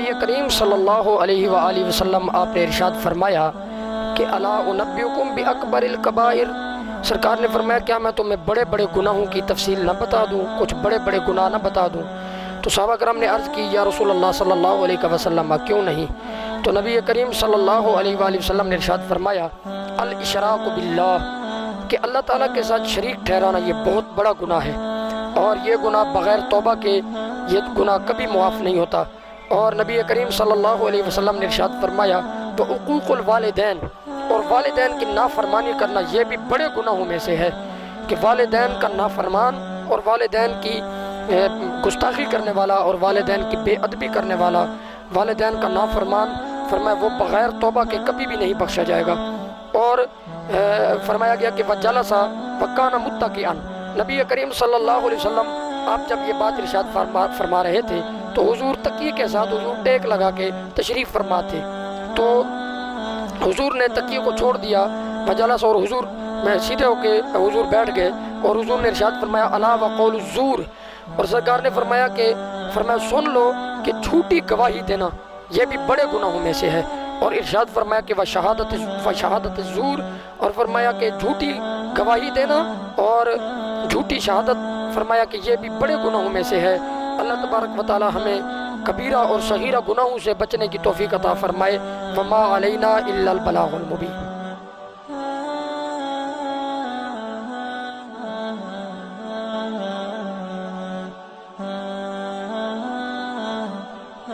نبی کریم صلی اللہ علیہ وآلہ وسلم آپ نے ارشاد فرمایا کہ الا انبئکم باکبر الکبائر، سرکار نے فرمایا کیا میں تمہیں بڑے بڑے گناہوں کی تفصیل نہ بتا دوں، کچھ بڑے بڑے گناہ نہ بتا دوں؟ تو صحابہ کرام نے عرض کی یا رسول اللہ صلی اللہ علیہ وسلم کیوں نہیں؟ تو نبی کریم صلی اللہ علیہ وآلہ وسلم نے ارشاد فرمایا الاشراک باللہ، کہ اللہ تعالیٰ کے ساتھ شریک ٹھہرانا یہ بہت بڑا گناہ ہے، اور یہ گناہ بغیر توبہ کے یہ گناہ کبھی معاف نہیں ہوتا۔ اور نبی کریم صلی اللہ علیہ وسلم نے ارشاد فرمایا تو عقوق الوالدین، اور والدین کی نافرمانی کرنا یہ بھی بڑے گناہوں میں سے ہے، کہ والدین کا نافرمان اور والدین کی گستاخی کرنے والا اور والدین کی بے ادبی کرنے والا، والدین کا نافرمان فرمایا وہ بغیر توبہ کے کبھی بھی نہیں بخشا جائے گا۔ اور فرمایا گیا کہ وجلسا وکان متکئا، نبی کریم صلی اللہ علیہ وسلم آپ جب یہ بات ارشاد فرما رہے تھے تو حضور تکیے کے ساتھ حضور ٹیک لگا کے تشریف فرما تھے، تو حضور نے تکیے کو چھوڑ دیا وجلس، اور حضور میں سیدھے ہو کے حضور بیٹھ گئے، اور حضور نے ارشاد فرمایا الا وقول الزور، اور سرکار نے فرمایا سن لو کہ جھوٹی گواہی دینا یہ بھی بڑے گناہوں میں سے ہے، اور ارشاد فرمایا کہ شہادت الزور، اور فرمایا کہ جھوٹی گواہی دینا اور جھوٹی شہادت فرمایا کہ یہ بھی بڑے گناہوں میں سے ہے۔ اللہ تبارک و تعالی ہمیں کبیرہ اور صغیرہ گناہوں سے بچنے کی توفیق عطا فرمائے۔ وما علینا الا البلاغ المبین۔